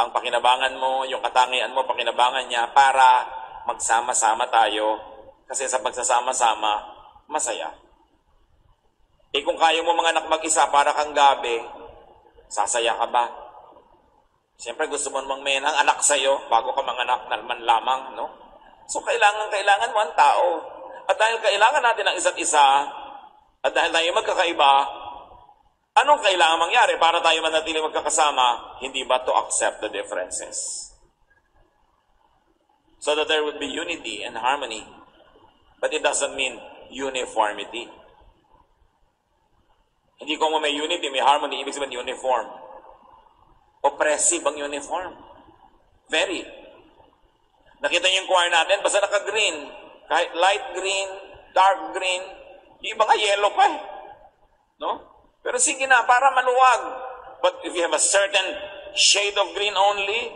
ang pakinabangan mo, yung katangian mo, pakinabangan niya, para magsama-sama tayo. Kasi sa pagsasama-sama, masaya. Eh kung kaya mo mga anak mag-isa para kang gabi, sasaya ka ba? Siyempre gusto mo namang may anak sa'yo bago ka manganak naman lamang, no? So kailangan mo ang tao. At dahil kailangan natin ang isa't isa, at dahil tayo magkakaiba, anong kailangan mangyari para tayo manatili magkakasama? Hindi ba to accept the differences? So that there would be unity and harmony. But it doesn't mean uniformity. Hindi ko may unity, may harmony, ibig sabihin uniform. Oppressive ang uniform. Very. Nakita niyo yung choir natin, basta naka-green. Kahit light green, dark green, yung iba nga yellow pa eh. No? Pero sige na, para maluwag. But if you have a certain shade of green only,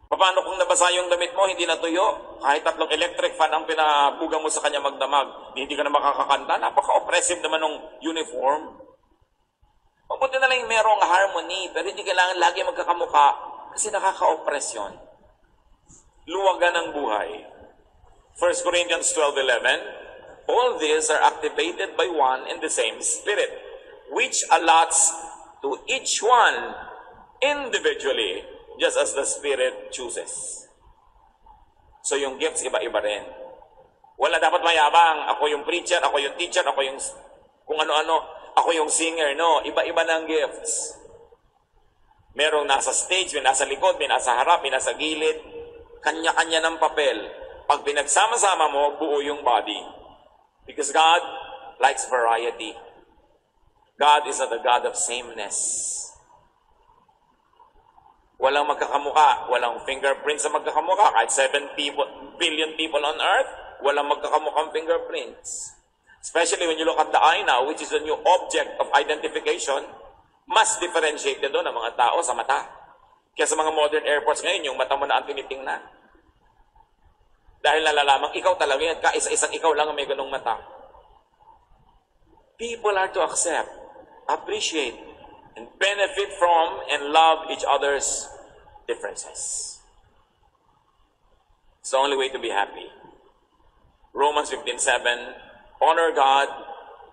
paano kung nabasa yung damit mo, hindi natuyo? Kahit 3 electric fan ang pinabuga mo sa kanya magdamag, hindi ka na makakakanta. Napaka-oppressive naman ng uniform. Mabuti na lang yung merong harmony, pero hindi kailangan lagi magkakamuka kasi nakaka-oppress yun. Luwagan ng buhay. 1 Corinthians 12:11, all these are activated by one and the same Spirit, which allots to each one individually, just as the Spirit chooses. So yung gifts, iba-iba rin. Wala dapat mayabang. Ako yung preacher, ako yung teacher, ako yung kung ano-ano, ako yung singer. No, iba-iba ng gifts. Merong nasa stage, may nasa likod, may nasa harap, may nasa gilid. Kanya-kanya ng papel. Pag pinagsama-sama mo, buo yung body. Because God likes variety. God is not a God of sameness. Walang magkakamuka, walang fingerprints sa magkakamuka. Kahit 7 billion people on earth, walang magkakamukang fingerprints. Especially when you look at the eye now, which is a new object of identification, mas differentiated doon ang mga tao sa mata. Kaya sa mga modern airports ngayon, yung mata mo na ang tinitingnan. Dahil nalalaman, ikaw talaga yan, kaisa-isang ikaw lang ang may ganong mata. People are to accept, appreciate, and benefit from and love each other's differences. It's the only way to be happy. Romans 15:7, honor God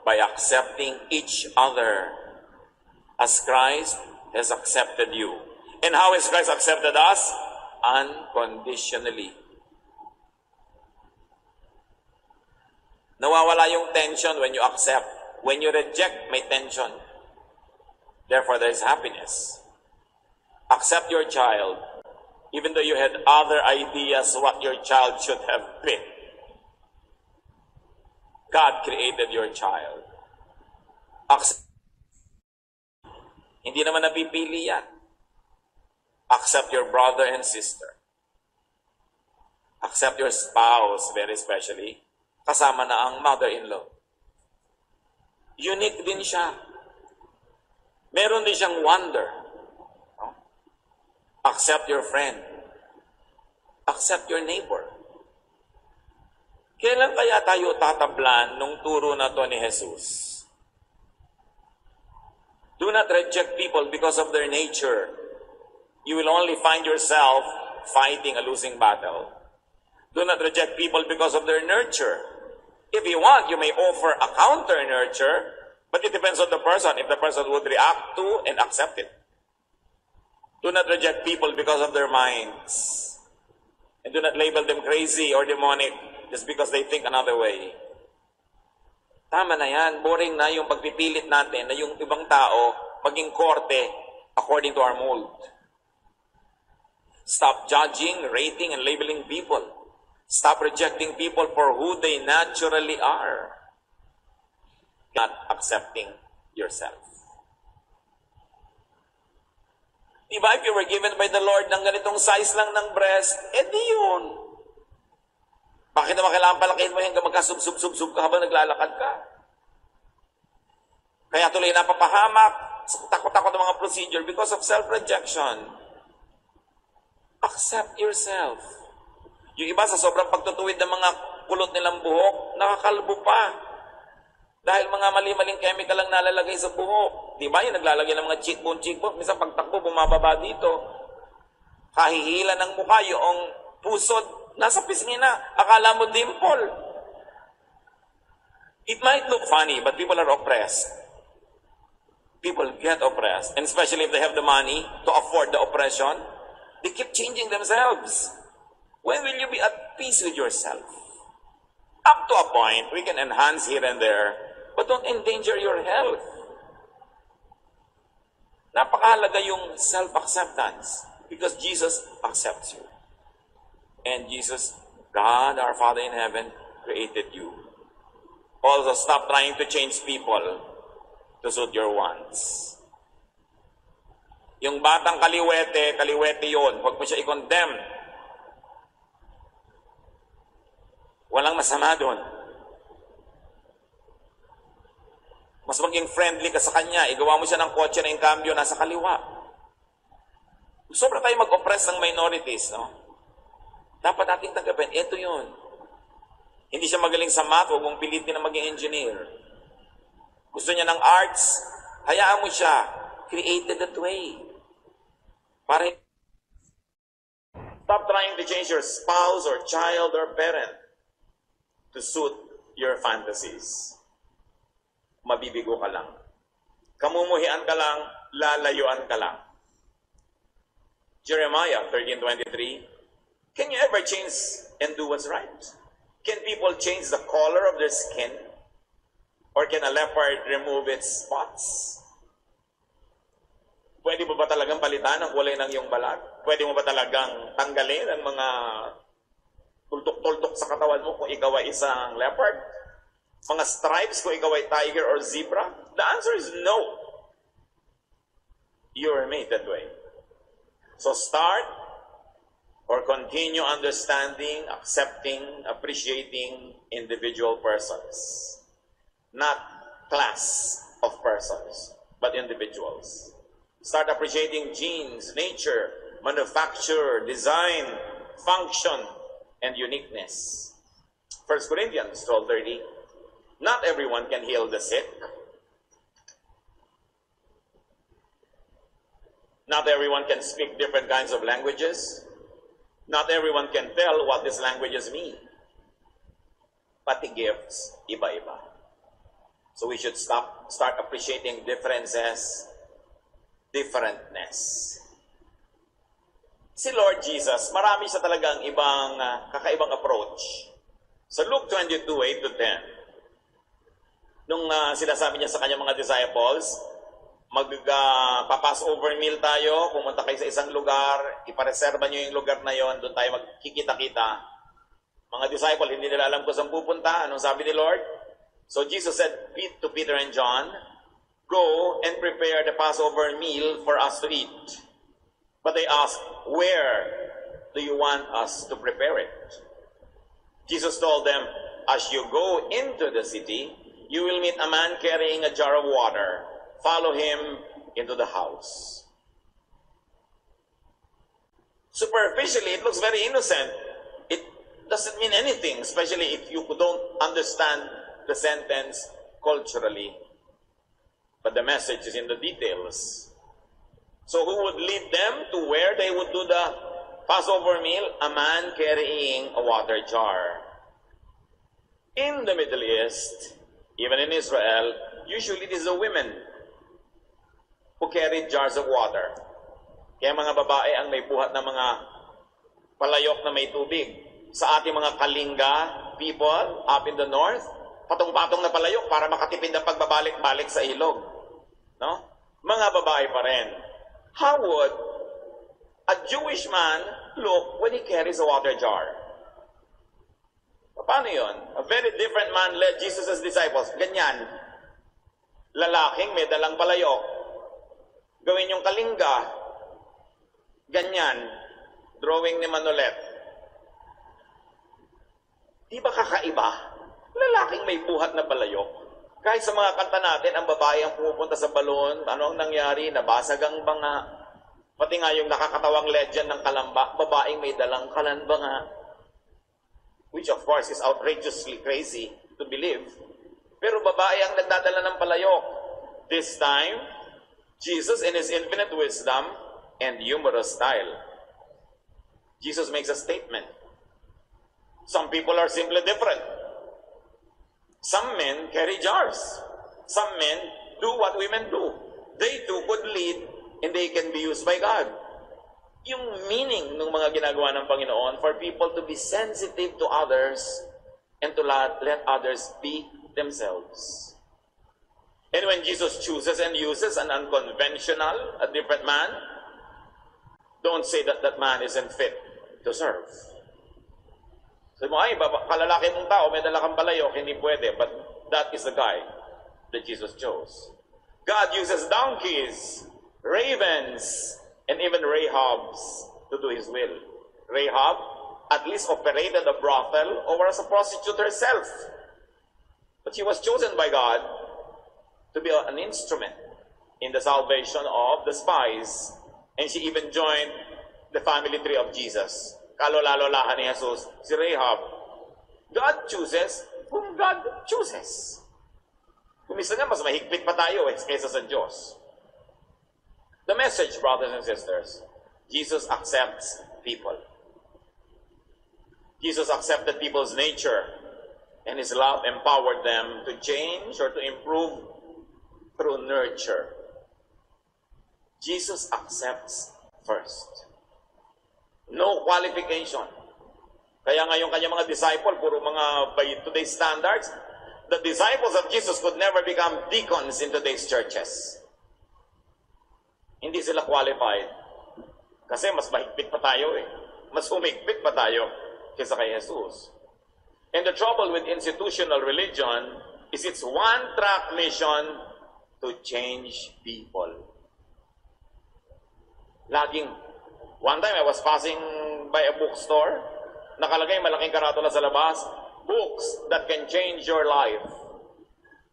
by accepting each other as Christ has accepted you. And how has Christ accepted us? Unconditionally. Nawawala yung tension when you accept. When you reject, may tension. Therefore, there is happiness. Accept your child, even though you had other ideas what your child should have been. God created your child. Hindi naman napipili yan. Accept your brother and sister. Accept your spouse, very especially. Kasama na ang mother-in-law. Unique din siya. Meron din siyang wonder. No? Accept your friend. Accept your neighbor. Kailan kaya tayo tatablan nung turo na to ni Jesus? Do not reject people because of their nature. You will only find yourself fighting a losing battle. Do not reject people because of their nurture. If you want, you may offer a counter nurture, but it depends on the person, if the person would react to and accept it. Do not reject people because of their minds. And do not label them crazy or demonic just because they think another way. Tama na yan. Boring na yung pagpipilit natin na yung ibang tao maging korte according to our mold. Stop judging, rating, and labeling people. Stop rejecting people for who they naturally are. Not accepting yourself. Diba, if you were given by the Lord ng ganitong size lang ng breast, edi yun. Bakit naman kailangan palakihin mo hanggang magkasub-sub-sub ka habang naglalakad ka? Kaya tuloy napapahamak, takot-takot ng mga procedure because of self-rejection. Accept yourself. Yung iba sa sobrang pagtutuwid ng mga kulot nilang buhok, nakakalbo pa. Dahil mga mali-maling chemical lang nalalagay sa buhok. Di ba? Yung naglalagay ng mga cheekbone. Minsan pagtakbo, bumababa dito. Kahihila ng mukha, yung pusod, nasa pisngi na. Akala mo dimple. It might look funny, but people are oppressed. People get oppressed. And especially if they have the money to afford the oppression, they keep changing themselves. When will you be at peace with yourself? Up to a point, we can enhance here and there, but don't endanger your health. Napakahalaga yung self-acceptance because Jesus accepts you. And Jesus, God, our Father in heaven, created you. Also, stop trying to change people to suit your wants. Yung batang kaliwete, kaliwete yun. Huwag mo siya i-condemn. Walang masama doon. Mas maging friendly ka sa kanya. Igawa mo siya ng kotse na yung cambio nasa kaliwa. Sobra tayo mag-oppress ng minorities, no? Dapat nating tanggapin, ito yun. Hindi siya magaling sa math, huwag mong pilitin na maging engineer. Gusto niya ng arts, hayaan mo siya. Created that way. Stop trying to change your spouse or child or parent to suit your fantasies. Mabibigo ka lang. Kamumuhian ka lang, lalayuan ka lang. Jeremiah 13:23, can you ever change and do what's right? Can people change the color of their skin? Or can a leopard remove its spots? Pwede mo ba talagang palitan ang kulay ng iyong balat? Pwede mo ba talagang tanggalin ang mga tultok-tultok sa katawan mo kung ikaw ay isang leopard? Mga stripes kung ikaw ay tiger or zebra? The answer is no. You are made that way. So start or continue understanding, accepting, appreciating individual persons. Not class of persons, but individuals. Start appreciating genes, nature, manufacture, design, function, and uniqueness. 1 Corinthians 12:30. Not everyone can heal the sick. Not everyone can speak different kinds of languages. Not everyone can tell what these languages mean. Pati gifts, iba-iba. So we should start appreciating differences, differentness. Si Lord Jesus, marami siya talagang ibang kakaibang approach. Sa Luke 22:8-10, nung sinasabi niya sa kanyang mga disciples, magpa-Passover meal tayo, pumunta kayo sa isang lugar, ipareserba niyo yung lugar na yon, doon tayo magkikita-kita. Mga disciple, hindi nila alam kung saan pupunta. Anong sabi ni Lord? So Jesus said to Peter and John, "Go and prepare the Passover meal for us to eat." But they asked, "Where do you want us to prepare it?" Jesus told them, "As you go into the city, you will meet a man carrying a jar of water. Follow him into the house." Superficially, it looks very innocent. It doesn't mean anything, especially if you don't understand the sentence culturally. But the message is in the details. So who would lead them to where they would do the Passover meal? A man carrying a water jar. In the Middle East, even in Israel, usually it is the women who carried jars of water. Kaya mga babae ang may buhat ng mga palayok na may tubig. Sa ating mga Kalinga people up in the north, patong-patong na palayok para makatipid ang pagbabalik-balik sa ilog. No? Mga babae pa rin. How would a Jewish man look when he carries a water jar? Paano yun? A very different man led Jesus' disciples. Ganyan. Lalaking may dalang palayok. Gawin yung Kalinga. Ganyan. Drawing ni Manolet. Di ba kakaiba? Lalaking may buhat na palayok. Kahit sa mga kanta natin, ang babae ang pumupunta sa balon, ano ang nangyari? Nabasag ang banga. Pati nga yung nakakatawang legend ng Kalamba, babaeng may dalang kalanbanga. Which of course is outrageously crazy to believe. Pero babae ang nagdadala ng palayok. This time, Jesus in His infinite wisdom and humorous style, Jesus makes a statement. Some people are simply different. Some men carry jars. Some men do what women do. They too could lead and they can be used by God. Yung meaning ng mga ginagawa ng Panginoon for people to be sensitive to others and to let others be themselves. And when Jesus chooses and uses an unconventional, a different man, don't say that that man isn't fit to serve. Sabi mo, ay, kalalaki mong tao, may dala kang palayok, hindi pwede. But that is the guy that Jesus chose. God uses donkeys, ravens, and even Rahabs to do His will. Rahab at least operated a brothel or was a prostitute herself. But she was chosen by God to be an instrument in the salvation of the spies. And she even joined the family tree of Jesus. Kalolalahan ni Jesus, si Rahab. God chooses whom God chooses. Kumisa nga, mas mahigpit pa tayo kaysa sa Diyos. The message, brothers and sisters, Jesus accepts people. Jesus accepted people's nature, and His love empowered them to change or to improve through nurture. Jesus accepts first. No qualification. Kaya nga yung kanyang mga disciple, puro mga by today's standards, the disciples of Jesus could never become deacons in today's churches. Hindi sila qualified. Kasi mas mahigpit pa tayo eh. Mas humigpit pa tayo kaysa kay Jesus. And the trouble with institutional religion is its one-track mission to change people. One time I was passing by a bookstore, nakalagay malaking karatula sa labas, books that can change your life.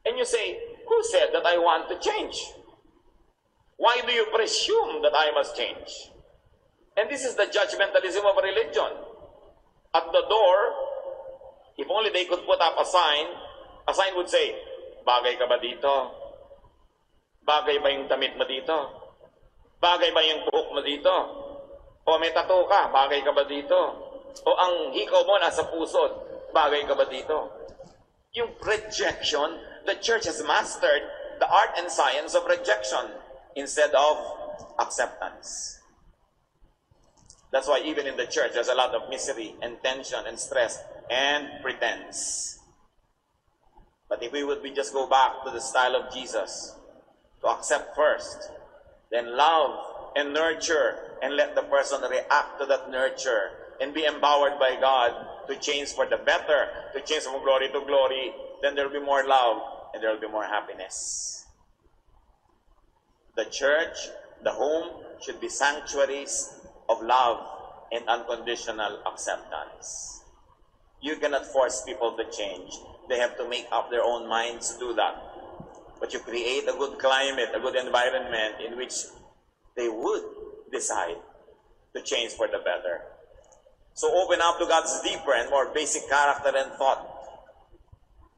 And you say, who said that I want to change? Why do you presume that I must change? And this is the judgmentalism of religion. At the door, if only they could put up a sign would say, bagay ka ba dito? Bagay ba yung damit mo dito? Bagay ba yung buhok mo dito? O may tattoo ka, bagay ka ba dito? O ang hikaw mo nasa pusod, bagay ka ba dito? Yung rejection, the church has mastered the art and science of rejection instead of acceptance. That's why even in the church, there's a lot of misery and tension and stress and pretense. But if we would just go back to the style of Jesus, to accept first, then love and nurture, and let the person react to that nurture and be empowered by God to change for the better, to change from glory to glory, then there will be more love and there will be more happiness. The church, the home, should be sanctuaries of love and unconditional acceptance. You cannot force people to change. They have to make up their own minds to do that. But you create a good climate, a good environment in which they would decide to change for the better. So open up to God's deeper and more basic character and thought.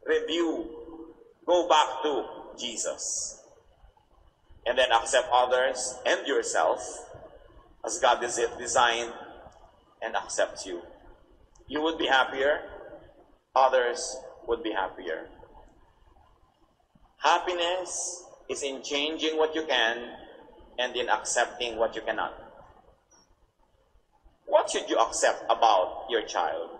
Review. Go back to Jesus. And then accept others and yourself as God is designed and accepts you. You would be happier. Others would be happier. Happiness is in changing what you can and in accepting what you cannot. What should you accept about your child?